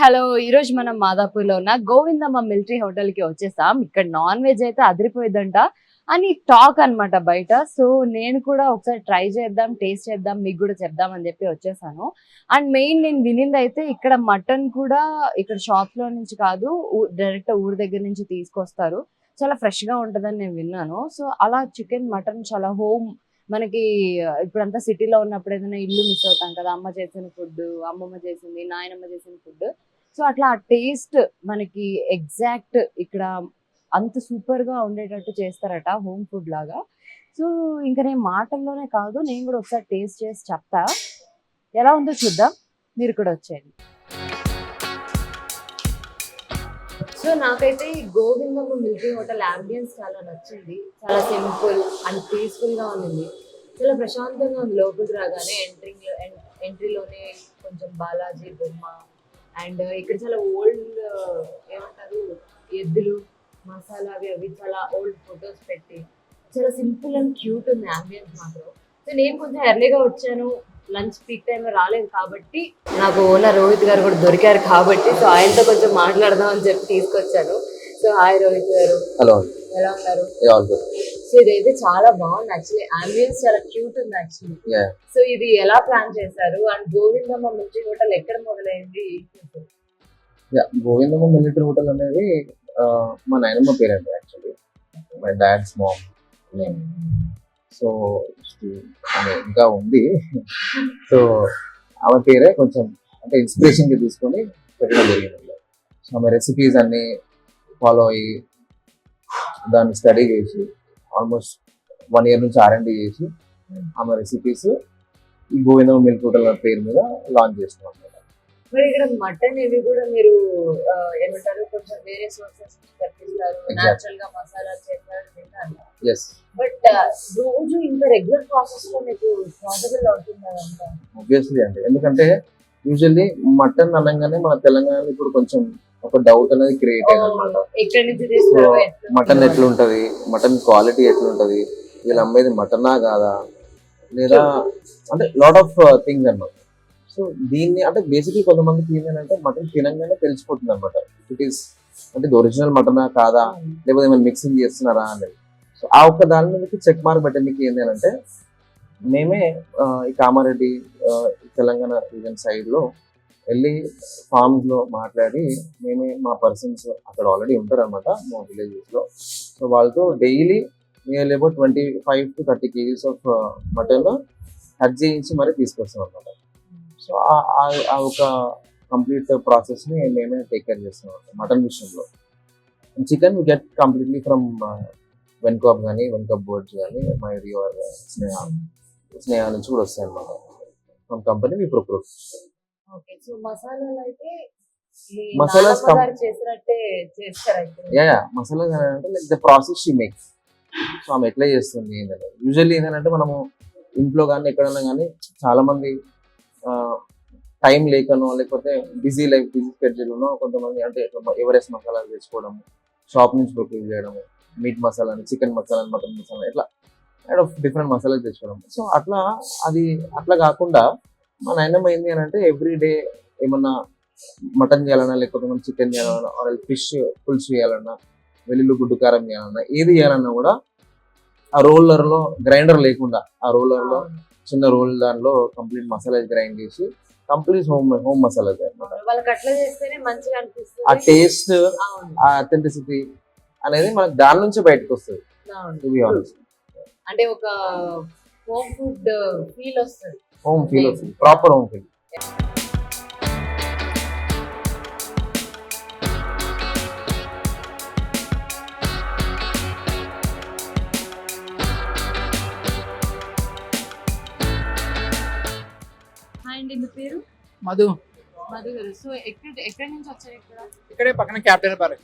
Hello ఈరోజు మనం మాదాపూర్లో ఉన్న గోవిందమ్మ మిలిటరీ హోటల్ కి వచ్చేసాం. ఇక్కడ నాన్ వెజ్ అయితే అదిరిపోయిందంట అని టాక్ అన్నమాట బయట. సో నేను కూడా ఒకసారి ట్రై చేద్దాం, టేస్ట్ చేద్దాం, మీకు కూడా చెప్దాం అని చెప్పి వచ్చేసాను. అండ్ మెయిన్ నేను వినింది అయితే ఇక్కడ మటన్ కూడా ఇక్కడ షాప్ లో నుంచి కాదు, డైరెక్ట్ ఊరి దగ్గర నుంచి తీసుకొస్తారు. చాలా ఫ్రెష్ గా ఉంటదని నేను విన్నాను. సో అలా చికెన్ మటన్ చాలా హోమ్ మనకి ఇప్పుడంతా సిటీలో ఉన్నప్పుడు ఏదైనా ఇల్లు మిస్ అవుతాం కదా, అమ్మ చేసిన ఫుడ్, అమ్మమ్మ చేసింది, నాయనమ్మ చేసిన ఫుడ్. సో అట్లా ఆ టేస్ట్ మనకి ఎగ్జాక్ట్ ఇక్కడ అంత సూపర్ గా ఉండేటట్టు చేస్తారట, హోమ్ ఫుడ్ లాగా. సో ఇంకా నేను మాటల్లోనే కాదు, నేను కూడా ఒకసారి టేస్ట్ చేసి చెప్తా, ఎలా ఉందో చూద్దాం. మీరు కూడా వచ్చేయండి. సో నాకైతే ఈ గోవిందమ్మ మిలిటరీ హోటల్ అంబియన్స్ చాలా నచ్చింది. చాలా సింపుల్ అండ్ పీస్ఫుల్ గా ఉంది. చాలా ప్రశాంతంగా ఉంది. లోపలికి రాగానే ఎంట్రీలోనే కొంచెం బాలాజీ బొమ్మ, అండ్ ఇక్కడ చాలా ఓల్డ్ ఏమంటారు ఎద్దులు, మసాలా అవి చాలా ఓల్డ్ ఫొటోస్ పెట్టి చాలా సింపుల్ అండ్ క్యూట్ ఉంది అంబియన్స్ మాత్రం. సో నేను కొంచెం ఎర్లీగా వచ్చాను, లంచ్ పీక్ టైంలో రాలేదు కాబట్టి, నాకు ఓనర్ రోహిత్ గారు కూడా దొరికారు కాబట్టి, సో ఆయనతో కొంచెం మాట్లాడదాం అని చెప్పి తీసుకొచ్చాను. సో హాయ్ రోహిత్ గారు. హలో, ఎలా ఉన్నారు? సో ఇదైతే చాలా బాగుంది యాక్చువల్లీ, అంబియన్స్ చాలా క్యూట్ ఉంది యాక్చువల్లీ. సో ఇది ఎలా ప్లాన్ చేశారు అండ్ గోవిందమ్మ మిలిటరీ హోటల్ ఎక్కడ మొదలైంది? గోవిందమ్మ మిలిటరీ హోటల్ అనేది మా నాయనమ్మ పేరండి actually, my dad's mom. So ఇంకా ఉంది. సో ఆమె పేరే కొంచెం అంటే ఇన్స్పిరేషన్ గా తీసుకొని పెట్టడం జరిగింది. సో ఆమె రెసిపీస్ అన్ని ఫాలో అయ్యి దాన్ని స్టడీ చేసి ఆల్మోస్ట్ 1 year నుంచి R&D చేసి ఆమె రెసిపీస్ ఈ గోవిందమ్మ మిల్క్ హోటల్ పేరు మీద లాంచ్ చేస్తున్నాం. మరి ఇక్కడ మటన్ ఇవి కూడా మీరు ఏమంటారు కొంచెం వేరే సోర్సెస్ తెప్పిస్తారు, నేచురల్ గా మసాలా చేస్తారు తింటారు. బట్ రోజు ఇంత రెగ్యులర్ ప్రాసెస్ లో మీకు పాసిబుల్ అవుతుందా? ఆబ్వియస్లీ అండి, ఎందుకంటే యూజువల్లీ మటన్ అనగానే మన తెలంగాణలో ఇప్పుడు కొంచెం ఒక డౌట్ అనేది క్రియేట్ అయింది. మటన్ ఎట్లుంటది, మటన్ క్వాలిటీ ఎట్లుంటది, వీళ్ళు అమ్మేది మటనా కాదా, లేదా అంటే లాట్ ఆఫ్ థింగ్స్ అన్నమాట. సో దీన్ని అంటే బేసిక్లీ కొంతమందికి ఏంటంటే మటన్ తినంగానే తెలిసిపోతుంది అనమాట, ఇట్ ఈస్ అంటే ఒరిజినల్ మటనా కాదా, లేకపోతే ఏమైనా మిక్సింగ్ చేస్తున్నారా అనేది. సో ఆ ఒక్క దాని మీద చెక్ మార్క్ పెట్టడానికి ఏంటి అంటే, మేమే ఈ కామారెడ్డి తెలంగాణ రీజన్ సైడ్ లో వెళ్ళి ఫార్మ్స్ లో మాట్లాడి మేమే మా పర్సన్స్ అక్కడ ఆల్రెడీ ఉంటారు అనమాట మా విలేజెస్ లో. సో వాళ్ళతో daily nearly about 25 to 30 kgs of mutton cut చేయించి మరీ తీసుకొస్తాం అనమాట. సో ఆ ఒక కంప్లీట్ ప్రాసెస్ ని మేమే టేక్ కేర్ చేస్తాం మటన్ విషయంలో. చికెన్ గెట్ కంప్లీట్లీ ఫ్రమ్ వెన్కాప్ కానీ వెన్కాప్ బోర్డ్స్ కానీ మైరీ ఆర్ స్నేహ నుంచి కూడా వస్తాయి అనమాట. మన కంపెనీ మీ ప్రొక్యూర్. మసాలాస్ అంటే like the process she makes. So ఆమె ఎట్లా చేస్తుంది ఏంటంటే, యూజువల్లీ ఏంటంటే మనము ఇంట్లో కానీ ఎక్కడన్నా కానీ చాలా మంది టైం లేకనో లేకపోతే బిజీ స్కెడ్యూల్నో కొంతమంది అంటే ఎవరెస్ట్ మసాలాలు తెచ్చుకోవడము, షాప్ నుంచి ప్రొక్యూర్ చేయడము, మీట్ మసాలాని, చికెన్ మసాలాని, మటన్ మసాలా, ఇట్లా కైండ్ ఆఫ్ డిఫరెంట్ మసాలాలు తెచ్చుకోవడం. సో అట్లా కాకుండా మా నాయనమ్మ ఏంటి అని అంటే ఎవ్రీ డే ఏమన్నా మటన్ చేయాలన్నా, లేకపోతే మనం చికెన్ చేయాలన్నా, ఫిష్ పులుసు చేయాలన్నా, వెల్లుల్లి గుడ్డు కారం చేయాలన్నా, ఏది చేయాలన్నా కూడా ఆ రోలర్ లో, గ్రైండర్ లేకుండా ఆ రోలర్ లో చిన్న రోల్ దానిలో కంప్లీట్ మసాలా గ్రైండ్ చేసి కంప్లీట్ హోమ్ మసాలా ఆ టేస్ట్, ఆ అథెంటిసిటీ అనేది మనకు దాని నుంచి బయటకు వస్తుంది. అంటే ఒక హోమ్ ఫుడ్ ఫీల్ వస్తుంది, ప్రాపర్ హోమ్ ఫీల్. పేరు మధు. మధు గారు. సో ఎక్కడి నుంచి వచ్చారు? ఇక్కడే పక్కన క్యాపిటల్ పార్క్.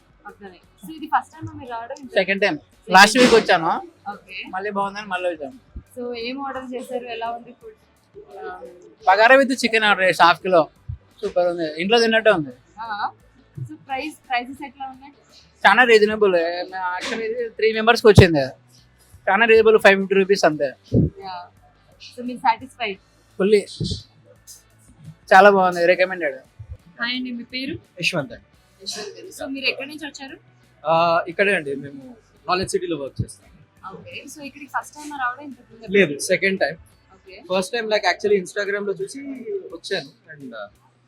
సో ఇది ఫస్ట్ టైం మీరు రావడం? Second time. లాస్ట్ వీక్ వచ్చాను, మళ్ళీ బాగుందని మళ్ళీ వచ్చాను. సో ఏం ఆర్డర్ చేశారు, ఎలా ఉంది food? Bagara with chicken order చేసి 1/2 kg. సూపర్ ఉంది, ఇంట్లో తిన్నట్టే ఉంది. సో ప్రైసెస్ ఎట్లా ఉన్నాయి? చాలా రీజనబుల్. యాక్చువల్లీ 3 members వచ్చింది, చాలా రీజనబుల్, 550 rupees అంతే. సో మీరు సాటిస్ఫైడ్? ఫుల్లీ, చాలా బాగుంది, రికమెండెడ్. హాయ్ అండి, మీ పేరు? యశ్వంత్ అండి. సో మీరు ఎక్కడి నుంచి వచ్చారు? ఇక్కడే అండి, మేము నాలెడ్జ్ సిటీలో వర్క్ చేస్తాం. ఓకే, సో ఇక్కడికి ఫస్ట్ టైం రావడం ఇంత లేదు, second time. Okay, first time like actually Instagram లో చూసి వచ్చాను అండ్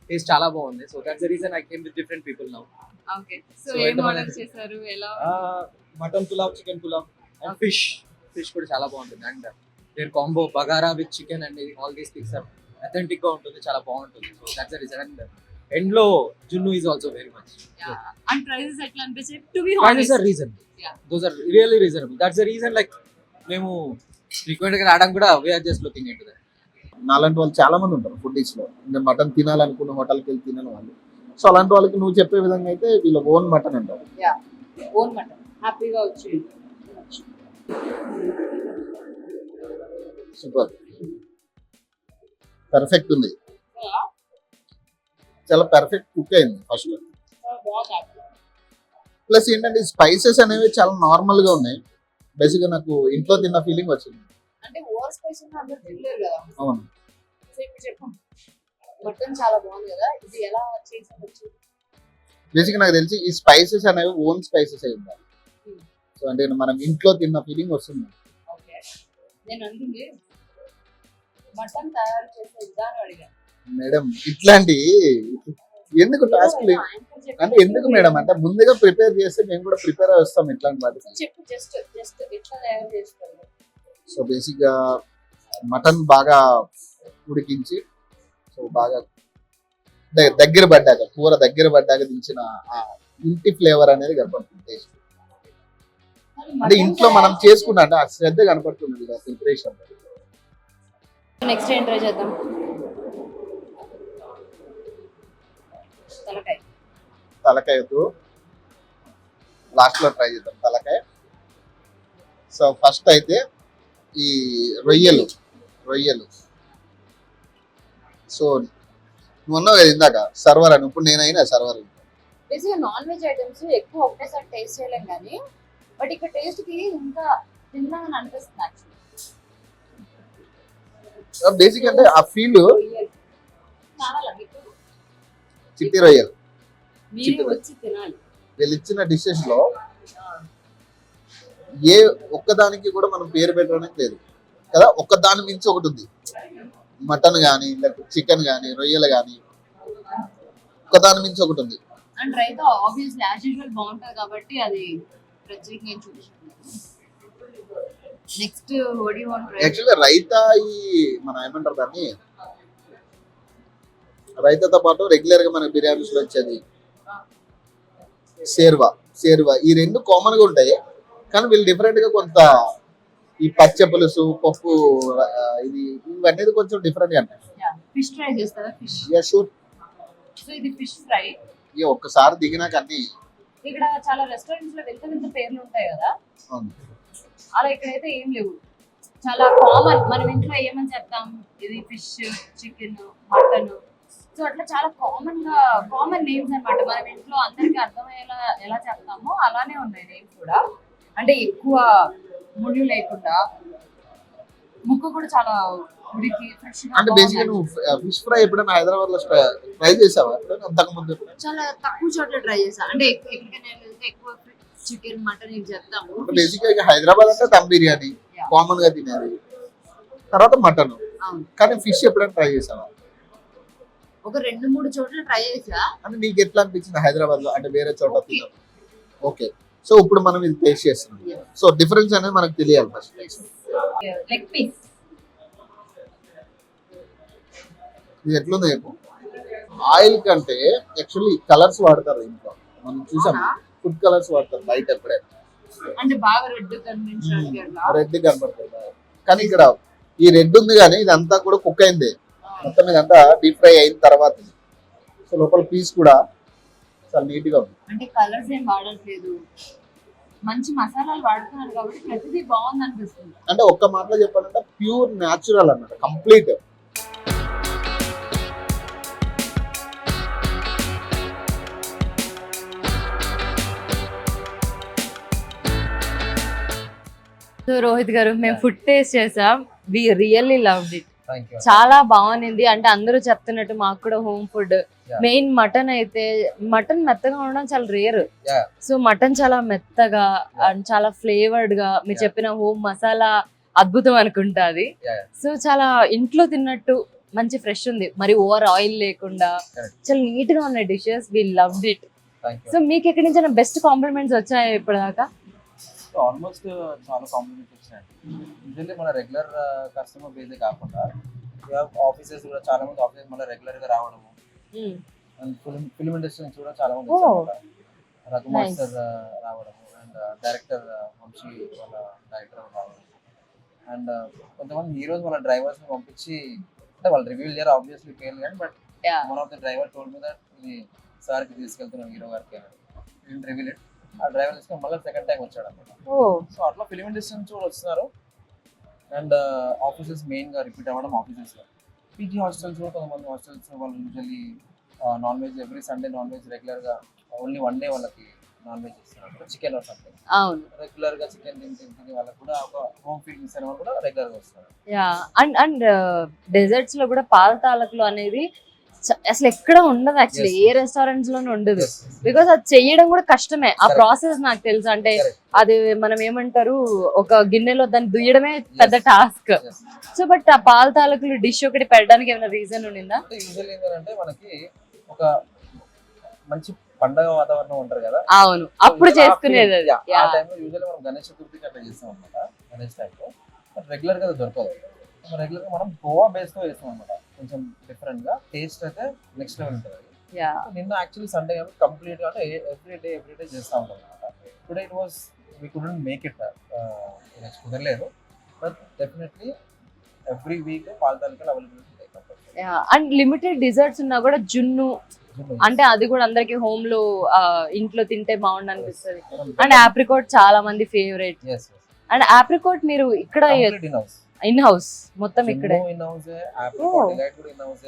టేస్ట్ చాలా బాగుంది. So that's the reason I came with different people now. Okay. So So, ఏం ఎంతమంది- ఆర్డర్ చేశారు? ఎలా? Mutton pulao, chicken pulao and fish కూడా చాలా బాగుంటుంది. And their combo bagara with chicken and all these things are authentic గా ఉంటుంది, చాలా బాగుంటుంది. So that's the reason. And end లో జున్ను is also very much. And prices ఎట్లా అనిపించాయి? To be prices honest, or reasonable. Yeah. Those are really reasonable. That's the reason like మేము frequent గా రావడం కూడా we're just looking into that. నాలాంటి వాళ్ళు చాలా మంది ఉంటారు ఫుడ్డీస్ లో, ఇంకా మటన్ తినాలనుకున్న హోటల్కి వెళ్ళి తినని వాళ్ళు. సో అలాంటి వాళ్ళకి నువ్వు చెప్పే విధంగా అయితే వీళ్ళ ఓన్ మటన్ అంటారు. ఓన్ మటన్ హ్యాపీగా వచ్చి సూపర్, పర్ఫెక్ట్ ఉంది, చాలా పర్ఫెక్ట్ కుక్ అయింది ఫస్ట్. ప్లస్ ఏంటంటే స్పైసెస్ అనేవి చాలా నార్మల్ గా ఉన్నాయి. బేసిక్ గా నాకు ఇంట్లో తిన్న ఫీలింగ్ వచ్చింది. అంటే ఓవర్ స్పైస్ అందరూ తినలేరు కదా. అవును, సో ఇప్పుడు చెప్పు, మటన్ చాలా బాగుంది కదా, ఇది ఎలా చేసి? బేసిక్ నాకు తెలిసి ఈ స్పైసెస్ అనేవి ఓన్ స్పైసెస్ అయి ఉండాలి. సో అంటే మనం ఇంట్లో తిన్న ఫీలింగ్ వస్తుంది. ఓకే, నేను అంటుంది మటన్ తయారు చేసే విధానం అడిగాను మేడం. ఇట్లాంటి ఎందుకు టాస్క్ లేదు అంటే ఎందుకు మేడం అంటే ముందుగా ప్రిపేర్ చేస్తే మేము కూడా ప్రిపేర్ అయి వస్తాం ఇట్లాంటి వాటికి. చెప్పు, జస్ట్ ఎట్లా తయారు చేస్తారు? సో బేసిక్ గా మటన్ బాగా ఉడికించి, సో బాగా దగ్గర పడ్డాక, కూర దగ్గర పడ్డాక దించిన ఆ ఇంటి ఫ్లేవర్ అనేది కనపడుతుంది టేస్ట్. అంటే ఇంట్లో మనం చేసుకున్నా అంటే ఆ శ్రద్ధ కనపడుతుంది ప్రిపరేషన్. నెక్స్ట్ ఏం ట్రై చేద్దాం? తలకాయ. తలకాయతో లాస్ట్ లో ట్రై చేద్దాం తలకాయ. సో ఫస్ట్ అయితే ఈ రొయ్యలు. సో నువ్వు అన్నావు కదా ఇందాక సర్వర్ అని, ఇప్పుడు నేనైనా సర్వర్. బేసిక్గా నాన్ వెజ్ ఐటమ్స్ ఎక్కువ ఒకటేసారి టేస్ట్ చేయలేం కానీ, బట్ ఇక్కడ టేస్ట్ కి ఇంకా తిన్నామని అనిపిస్తుంది యాక్చువల్లీ. బేసిక్ అంటే ఆ ఫీల్ చాలా మీకు చిట్టి రొయ్యలు మీరు వచ్చి తినాలి. వీళ్ళు ఇచ్చిన డిషెస్ లో ఏ ఒక్కదానికి కూడా మనం పేరు పెట్టడానికి లేదు కదా. ఒక్కదాని మించి ఒకటి ఉంది. మటన్ కానీ లేకపోతే చికెన్ కానీ రొయ్యలు కానీ ఒక్కదాని మించి ఒకటి ఉంది. And raita obviously as usual బాగుంటుంది కాబట్టి అది ప్రత్యేకంగా ఏం చూపిస్తుంది. Next what you want? యాక్చువల్గా రైతా ఈ మనం ఏమంటారు దాన్ని, రైతాతో పాటు రెగ్యులర్ గా మన బిర్యానీస్ లో వచ్చేది సేర్వా ఈ రెండు కామన్ గా ఉంటాయి. కానీ వీళ్ళు డిఫరెంట్ గా కొంత ఈ పచ్చ పులుసు పప్పు ఇది ఇవన్నీ కొంచెం డిఫరెంట్ గా ఉంటాయి. ఫిష్ ట్రై చేస్తారా? ఫిష్. షూర్. సో ఇది ఫిష్ ఫ్రై. ఇక ఒక్కసారి దిగినాక అన్ని ఇక్కడ చాలా రెస్టారెంట్స్ లో వింత పేర్లు ఉంటాయి కదా, అవును. అలా ఇక్కడైతే ఏం లేవు. చాలా కామన్. మనం ఇంట్లో ఏమని చెప్తాం, ఇది ఫిష్, చికెన్, మటన్. సో అట్లా చాలా కామన్ నేమ్స్ అన్నమాట. మనం ఇంట్లో అందరికి అర్థమయ్యేలా ఎలా చెప్తామో అలానే ఉన్నాయి నేమ్స్ కూడా. అంటే ఎక్కువ ముళ్ళు లేకుండా, ముక్క కూడా చాలా ఉడికి ఫ్రెష్ గా. అంటే బేసిక్ నువ్వు ఫిష్ ఫ్రై ఎప్పుడైనా హైదరాబాద్ లో ట్రై చేసావా? అంతకు ముందు చాలా తక్కువ చోట్ల ట్రై చేసా. అంటే ఎక్కడికైనా వెళ్తే ఎక్కువ చికెన్, మటన్ ఇది చెప్తాము. బేసిక్ గా హైదరాబాద్ అంటే దమ్ బిర్యానీ కామన్ గా తినేది, తర్వాత మటన్. కానీ ఫిష్ ఎప్పుడైనా ట్రై చేసావా? ఒక 2-3 చోట్ల ట్రై చేసా. అంటే నీకు ఎట్లా అనిపించింది హైదరాబాద్ లో అంటే వేరే చోట తిన్నాం? ఓకే, సో ఇప్పుడు మనం ఇది టేస్ట్ చేస్తున్నాం. సో డిఫరెన్స్ అనేది మనకు తెలియాలి ఫస్ట్. Leg piece. ఇది ఎట్లుంది చెప్పు. ఆయిల్ కంటే యాక్చువల్లీ కలర్స్ వాడతారు ఇంట్లో, మనం చూసాం ఫుడ్ కలర్స్ వాడతారు బయట ఎప్పుడైనా. అంటే బాగా రెడ్ కనిపించడానికి అట్లా. రెడ్ కనపడుతుంది. కానీ ఇక్కడ ఈ రెడ్ ఉంది కానీ ఇదంతా కూడా కుక్ అయింది మొత్తం, ఇదంతా డీప్ ఫ్రై అయిన తర్వాత. సో లోపల పీస్ కూడా చాలా నీట్ గా ఉంది. అంటే కలర్స్ ఏం వాడట్లేదు, మంచి మసాలాలు వాడుతున్నారు కాబట్టి ప్రతిదీ బాగుంది అనిపిస్తుంది. అంటే ఒక్క మాటలో చెప్పాలంటే ప్యూర్ న్యాచురల్ అన్నమాట, కంప్లీట్. సో రోహిత్ గారు, మేము ఫుడ్ టేస్ట్ చేసాం. We really loved it. Thank you. చాలా బాగుంది. అంటే అందరూ చెప్తున్నట్టు మాకు కూడా home food. Yeah. Main mutton అయితే మటన్ మెత్తగా ఉండడం చాలా రేర్. Yeah. సో మటన్ చాలా మెత్తగా అండ్ చాలా ఫ్లేవర్డ్ గా మీరు Yeah. చెప్పిన హోమ్ మసాలా అద్భుతం అనుకుంటాది. Yeah. సో చాలా ఇంట్లో తిన్నట్టు మంచి ఫ్రెష్ ఉంది, మరి ఓవర్ ఆయిల్ లేకుండా Correct. చాలా నీట్ గా ఉన్నాయి dishes. We loved it. Thank you. So మీకు ఎక్కడి నుంచి బెస్ట్ కాంప్లిమెంట్స్ వచ్చాయి ఇప్పటిదాకా? ఆల్మోస్ట్ చాలా కాంప్లిమెంట్స్ వచ్చాయండి. యూజువల్లీ మన రెగ్యులర్ కస్టమర్ బేసే కాకుండా ఆఫీసెస్ కూడా చాలా మంది ఆఫీసెస్ మన రెగ్యులర్ గా రావడము, అండ్ ఫిల్మ్ ఇండస్ట్రీ నుంచి కూడా చాలా మంది Oh. వచ్చారు. రఘుమార్ Nice. సార్ రావడము, అండ్ డైరెక్టర్ వంశీ వాళ్ళ డైరెక్టర్ రావడం, అండ్ కొంతమంది హీరోస్ వాళ్ళ డ్రైవర్స్ ని పంపించి, అంటే వాళ్ళు రివ్యూ చేయరు ఆబ్వియస్లీ పేరు కానీ, but Yeah. One of the driver told me that ఇది సార్ కి తీసుకెళ్తున్నాం హీరో గారికి అని రివ్యూ ఇట్. ఆ డ్రైవర్ తీసుకొని మళ్ళీ సెకండ్ టైం వచ్చాడు అనమాట. ఓ సో అట్లా ఫిలిం ఇండస్ట్రీ నుంచి కూడా వస్తున్నారు. అండ్ ఆఫీసెస్ మెయిన్ గా రిపీట్ అవ్వడం ఆఫీసెస్ లో. పీజీ హాస్టల్స్ కూడా కొంతమంది హాస్టల్స్ వాళ్ళు usually non veg every Sunday non veg regular గా ఓన్లీ వన్ డే వాళ్ళకి నాన్ వెజ్ ఇస్తున్నారు, చికెన్ ఆర్ సంథింగ్. అవును. రెగ్యులర్ గా చికెన్ తిని వాళ్ళకి కూడా ఒక హోమ్ ఫీల్ మిస్ అయిన వాళ్ళు కూడా రెగ్యులర్ గా వస్తున్నారు. యా. అండ్ డెజర్ట్స్ లో కూడా పాల తాలకులు అనేది అసలు ఎక్కడ ఉండదు యాక్చువల్లీ. Yes. ఏ రెస్టారెంట్స్ లోనూ ఉండదు. బికాస్ అది చెయ్యడం కూడా కష్టమే. ఆ Correct. ప్రాసెస్ నాకు తెలుసు. అంటే Correct. అది మనం ఏమంటారు, ఒక గిన్నెలో దాన్ని దుయ్యడమే పెద్ద టాస్క్. Yes. సో బట్ ఆ పాల తాలకులు డిష్ ఒకటి పెట్టడానికి ఏమైనా రీజన్ ఉండిందా? అంటే యూజువల్ ఏంటంటే మనకి ఒక మంచి పండగ వాతావరణం ఉంటారు కదా, అవును, అప్పుడు చేసుకునేది అది. ఆ Yeah. టైంలో యూజువల్లీ మనం గణేష్ చతుర్థికి అట్లా చేస్తాం అనమాట. గణేష్ టైంలో బట్ రెగ్యులర్ గా అది దొరకదు. రెగ్యులర్ గా మనం గోవా బేస్ తో చేస్తాం అనమాట. కొంచెం డిఫరెంట్ గా టేస్ట్ అయితే నెక్స్ట్ లెవెల్ ఉంటుంది. Yeah. సో నిన్న యాక్చువల్లీ సండే కాబట్టి కంప్లీట్ గా అంటే ఎవ్రీ డే చేస్తూ ఉంటాం అనమాట. Today it was we couldn't make it, next కుదరలేదు. బట్ డెఫినెట్లీ ఎవ్రీ వీక్ పాల తాలికలు అవైలబిలిటీ ఉంటాయి కంపల్సరీ. అండ్ లిమిటెడ్ డిజర్ట్స్ ఉన్నా కూడా జున్ను, అంటే అది కూడా అందరికి హోమ్ లో ఇంట్లో తింటే బాగుండు అనిపిస్తుంది. అండ్ ఆప్రికోట్ చాలా మంది ఫేవరెట్. ఎస్ అండ్ ఆప్రికోట్ మీరు ఇక్కడ ఇన్-హౌస్ ఇన్ హౌస్ మొత్తం ఇక్కడే. ఇన్-హౌస్ ఆప్రికాట్ డిలైట్ కూడా ఇన్-హౌస్,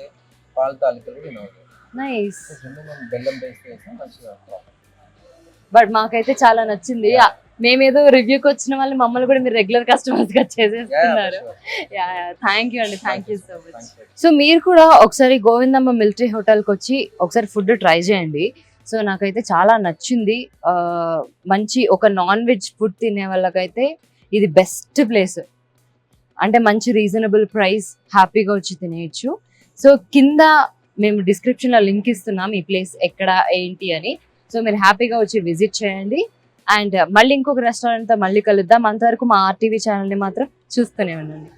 పాల తాలికలు కూడా ఇన్-హౌస్. నైస్. జున్ను మనం బెల్లం బేస్ చేసి మంచిగా ఉంటుంది. బట్ మాకైతే చాలా నచ్చింది. మేమేదో రివ్యూకి వచ్చిన వాళ్ళు మమ్మల్ని కూడా మీరు రెగ్యులర్ కస్టమర్స్ గా చేసేస్తున్నారు. థ్యాంక్ యూ అండి, thank you so much. So మీరు కూడా ఒకసారి గోవిందమ్మ మిలిటరీ హోటల్కి వచ్చి ఒకసారి ఫుడ్ ట్రై చేయండి. సో నాకైతే చాలా నచ్చింది. మంచి ఒక నాన్ వెజ్ ఫుడ్ తినే వాళ్ళకైతే ఇది బెస్ట్ ప్లేస్. అంటే మంచి రీజనబుల్ ప్రైస్, హ్యాపీగా వచ్చి తినేయచ్చు. సో కింద మేము డిస్క్రిప్షన్లో లింక్ ఇస్తున్నాం ఈ ప్లేస్ ఎక్కడ ఏంటి అని. సో మీరు హ్యాపీగా వచ్చి విజిట్ చేయండి. అండ్ మళ్ళీ ఇంకొక రెస్టారెంట్తో మళ్ళీ కలుద్దాం. అంతవరకు మా RTV ఛానల్ని మాత్రం చూస్తూనే ఉండండి.